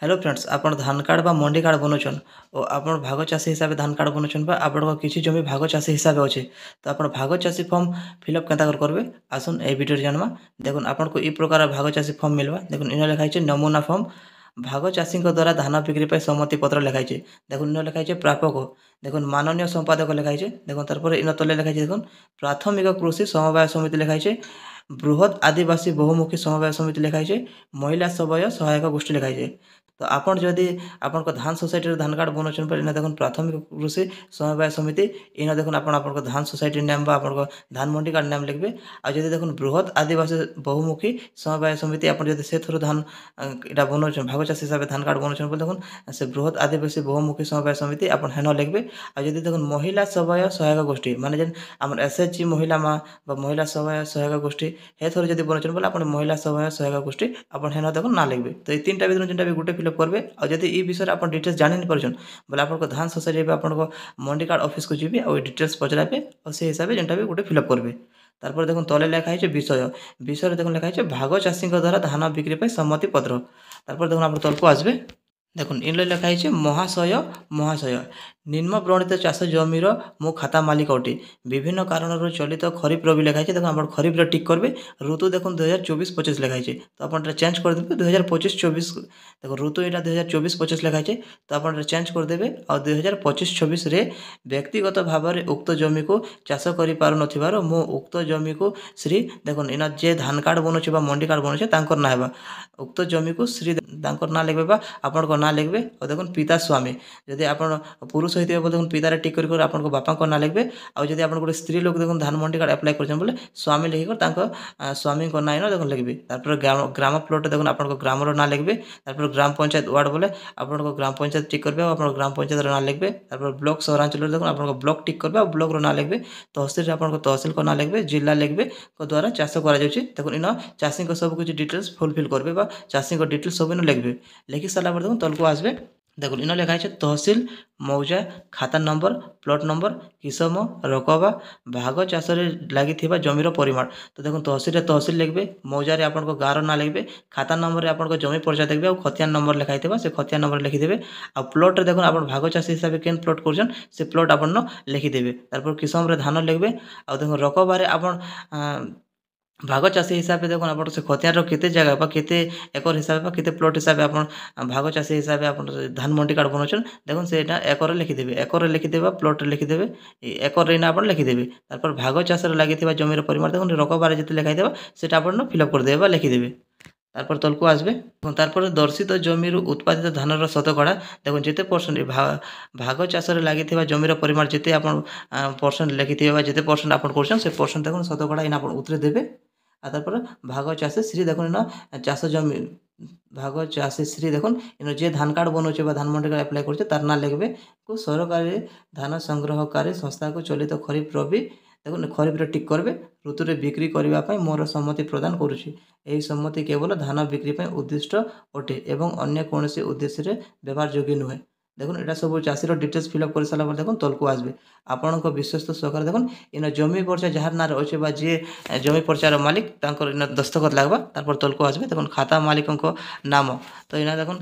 Hello friends आपण धान card बा मंडी कार्ड बनौछन और आपण भाग चाषी हिसाब से धान कार्ड बनौछन बा आपण किसी जमी भाग चाषी हिसाब से अच्छे तो आपण भाग चाषी फॉर्म फिलअप केता करबे आसन ए वीडियो जानवा। देखुन आपण को ई प्रकार भाग चाषी फॉर्म मिलवा। देखुन इन लिखाई है नमूना फॉर्म भाग चाषी द्वारा धान बिक्री पर सम्मति पत्र लिखाई है। देखुन इन लिखाई है प्रापक देखुन माननीय संपादक लिखाई है। देखुन तरह इन तले लिखाई है देखुन प्राथमिक कृषि समवाय समिति लिखाई है। बृहत आदिवासी बहुमुखी समवाय समिति लिखाई है। महिला सवय सहायक गोष्ठी लिखाई है। तो आपन जदि आपन को धान सोसाइटी धान कार्ड बनौछन पर इना देखुन प्राथमिक कृषि समवाय समिति इना देखुन आपन को धान सोसाइटी नाम बा आपन को धान मंडी कार्ड नाम लिखबे। आ जदि देखुन बृहत आदिवासी बहुमुखी समवाय समिति आपन जदि से थ्रू धान इटा बनौछन भाग चाषी हिसाब से धान कार्ड बनौछन पर देखुन से बृहत आदिवासी बहुमुखी समवाय समिति आपन हेन लिखबे। आ जदि देखुन महिला सवय सहायक गोष्ठी माने जेन हमर एसएचजी महिला मा बा महिला सवय सहायक गोष्ठी हे थ्रू जदि बनौछन बोले आपन महिला सवय सहायक गोष्ठी आपन हेन देखुन ना लिखबे। तो ए तीनटा भितर जेनटा भी गुटे फिलअप करबे। और जदि ई विषय आप डिटेल्स जानि नहीं पार्छन बोले आपन को धान सोसाइटी आपन को मंडी कार्ड ऑफिस को जीबे और डिटेल्स पचराबे और से हिसाब से जेनटा भी गुटे फिलअप करबे। तारपर देखुन तले लिखा है विषय विषय देखुन लिखा है भाग चाषी द्वारा धान बिक्री पर सम्मति पत्र। तारपर देखुन आप तलको आसबे। देखुन इन लिखाई है महाशय महाशय निम्न वर्णित चाष जमीर मो खाता मालिक अटे विभिन्न कारण चलित खरीफ रवि लिखाई है। देखो आप खरीफ टिक करेंगे ऋतु देखो 2024-25 लिखाई है तो आप चेंज करदे 2025-24 देखो ऋतु यहाँ 2024-25 लिखाई है तो आप चेंज करदे और 2025-26 व्यक्तिगत भाव में उक्त जमी को चाष कर मो उक्त जमी को श्री देखो इन जे धान कार्ड बनौचे मंडी कार्ड बनौचे ना है उक्त जमी को श्री ना लिखे आपण ना लिखबे। और देखो पिता स्वामी जदि आप पुरुष होते देखो पितार टिक कर आप बापा ना लिखबे। और जब आप गोटे स्त्री लोक देखो धान मंडी कार्ड अप्लाई कर बोले स्वामी लिखिक स्वामी ना इन देखो लिखबे। तारपर ग्राम प्लॉट देखो आप ग्रामर ना लिखबे। तारपर ग्राम पंचायत वार्ड बोले आप ग्राम पंचायत टिक करेंगे और ग्राम पंचायत ना लिखबे। तारपर ब्लॉक सहरांचल देखो आप ब्लॉक टिक करेंगे और ब्लॉक ना लिखबे। तहसिल आप तहसिल को ना लिखबे जिला लिखबे द्वारा चाष कर देखो इन चाषी सब कुछ डिटेल्स फुलफिल करेंगे चाषी डिटेल्स सब इन लिखबे। लिखि सारा देखो तलको आसबे। देखो इन लिखाई है तहसिल मौजा खाता नंबर प्लॉट नंबर किसम रकबा भाग चाष लगी जमीर परिमाण। तो देखो तहसिल तहसिल लिखबे मौजा आप गाँव ना लिखबे खाता नंबर आप जमी परिचय देखबे और खतियान नंबर लिखाई से खतियान नंबर लिखिदेवे। आ प्लॉट देखो आप भाग चाषी हिसाब से केन प्लॉट कर से प्लॉट आप लिखिदेवे। तारपर किसम धान लिखबे और देखो रकबार आप भाग चाषी हिसाब से देखो आप खतियार केते जगह बा केते एकर हिसाब बा केते प्लॉट हिसाब आप भाग चाषी हिसाब से आप धान मंडी कार्ड बनौछन देखो से एकर लिखिदेवे एकर लिखिदेवे प्लॉट लिखिदेवे एकर आप लिखिदेवे। तारपर भाग चाष लगी जमीर परिमाण देखो रकबार जिते लिखाई से आप फिलअप करदेवे लिखिदेवे। तारपर तलको आसबे। तारपर दर्शित जमीर उत्पादित धानर शतकड़ा देखो जिते परसेंट भाग चाष लगी जमीर परिमाण जिते आप परसेंट लिखिथे जिते परसेंट आप से परसेंट देखो शतकड़ा इन आप उतरे देवे। तारपर भाग चाषी श्री देखो इन चाष जमी भाग चाषी श्री देखो इन जे धान कार्ड बनौचे धान मंडी कार्ड अप्लाई करछे तार ना लिखबे को सरकारी धान संग्रहकारी संस्था को चलित खरीफ रवि देखो खरीफ टिक करेंगे ऋतु रे बिक्री करने मोर सम्मति प्रदान करुच्ची यही सम्मति केवल धान बिक्री उद्दिष्ट अटे एवं अन्य कौन उद्देश्य व्यवहार योग्य नुहे। देखो यहाँ सब चाषीर डिटेल्स फिलअप कर सारा देखो तलको आसबे आपण विश्वस्त सहकार देखो इन जमी पर्चा जार ना अच्छे जी जमी पर्चार मालिक इन दस्तखत लगवा। तारपर तलको आसबे देखो खाता मालिक नाम तो इन देखो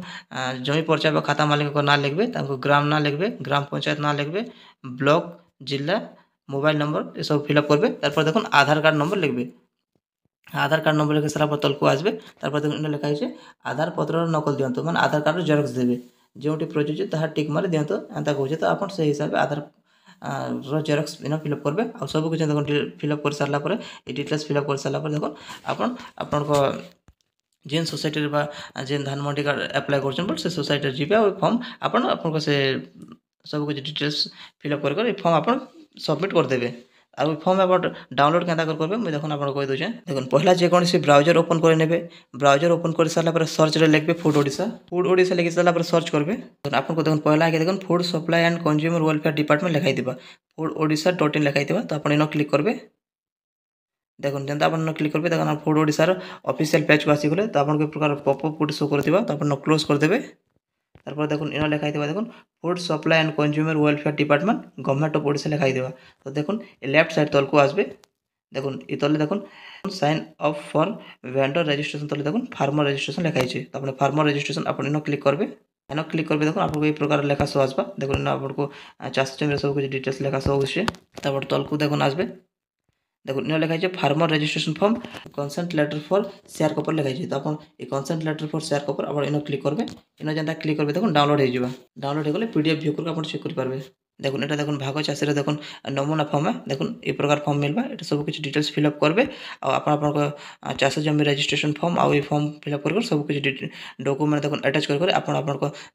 जमी पर्चा खाता मालिक ना लिखबे ग्राम ना लिखबे ग्राम पंचायत ना लिखबे ब्लॉक जिला मोबाइल नंबर ये सब फिलअप करबे। तारपर देखो आधार कार्ड नंबर लिखबे आधार कार्ड नंबर लिखे सारा तलको आसबे। तारपर देखो इन लिखाई है आधार पत्र नकल दिंतु माने आधार कार्ड जेरक्स देवे जो प्रयोज्य ताहा टिक मारी दिंतु एंता कहे तो आप से हिसाब से आधार जेरक्स इन फिलअप करेंगे आ सब कुछ देखो फिलअप कर सारा डिटेल्स फिलअप कर सारा देखो आपण जेन सोसाइटी जेन धान मंडी कार्ड अप्लाई कर से सोसाइटी जी फॉर्म आपन से सब कुछ डिटेल्स फिलअप कर फॉर्म आप सबमिट करदेवे। और फॉर्म आप डाउनलोड केंता करबे मुझे देखो आप कही दूचे। देखो पहला जेकोसी ब्राउजर ओपन कर नेबे ब्राउजर ओपन कर सारा सर्च रे लिखबे फूड ओडिशा लिखि सारा सर्च करबे। आपको देखो पहला आगे देखो food supply and consumer welfare department लिखाई दिबा फूड ओडिशा .in लिखाई दिबा तो आप इन क्लिक करबे। देखो जेनता आप क्लिक करेंगे देखो फूड ओडिशार ऑफिशियल पेज को आसीगले तो आप प्रकार पॉपअप फूड शो करथिबा तो आप क्लोज करदेवे। तारपर देखो इन लिखाई देखो food supply and consumer welfare department government of Odisha लिखाई देवा। तो देखो लेफ्ट साइड तलको आसबे দেখুন ই তলে দেখুন sign of for vendor registration ତଳେ ଦେଖୁନ୍ ଫାର୍ମର ରେଜିଷ୍ଟ୍ରେସନ ଲେଖା ହେଇଛି। ତାପରେ ଫାର୍ମର ରେଜିଷ୍ଟ୍ରେସନ ଆପଣ ଇନ କ୍ଲିକ୍ କରିବେ। ଇନ କ୍ଲିକ୍ କରିବେ ଦେଖୁନ୍ ଆପଣଙ୍କୁ ଏଇ ପ୍ରକାର ଲେଖା ସୋ ଆସିବା। ଦେଖୁନ୍ ଇନ ଆପଣଙ୍କୁ ଚାଷ ଜମିର ସବୁ କିଛି ଡିଟେଲ୍ସ ଲେଖା ସୋ ହଉଛି। ତାପରେ ତଳକୁ ଦେଖୁନ୍ আসবে। দেখুন ইন লেখা আছে farmer registration form consent letter for share কপর লেখা আছে। তো আপন এই কনসেন্ট লেটর ফর সেয়ার কপর আপন ইন ক্লিক করবে। ইন যেটা ক্লিক করবে দেখুন ডাউনলোড হয়ে যাবে। ডাউনলোড হয়ে গেলে পিডিএফ ভিউ করে আপন চেক করে পারবে। দেখুন এটা দেখুন ভাগ চাষীর দেখুন নমুনা ফর্ম দেখুন এই প্রকার ফর্ম মিলবা। এটা সব কিছু ডিটেলস ফিল আপ করবে। আপন আপন চাষ জমি রেজিস্ট্রেশন ফর্ম আর এই ফর্ম ফিল আপ করে সব কিছু ডকুমেন্ট দেখুন আটাচ করে আপন আপন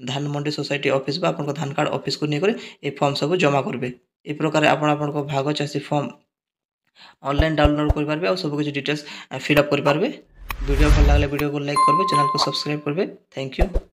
ধান মন্ডি সোসাইটি অফিস বা আপন ধান কার্ড অফিস को নিয়ে করে এই ফর্ম সব জমা করবে। এই প্রকার আপন আপন ভাগ চাষী ফর্ম ऑनलाइन डाउनलोड କରିପାରିବେ ଆଉ ସବୁ କିଛି ଡିଟେଲ୍ସ ଫିଲ୍ ଅପ୍ କରିପାରିବେ। ଭିଡ଼ିଓ ଭଲ ଲାଗିଲେ ଭିଡ଼ିଓକୁ ଲାଇକ୍ କରିବେ, ଚ୍ୟାନେଲକୁ ସବସ୍କ୍ରାଇବ୍ କରିବେ। Thank you.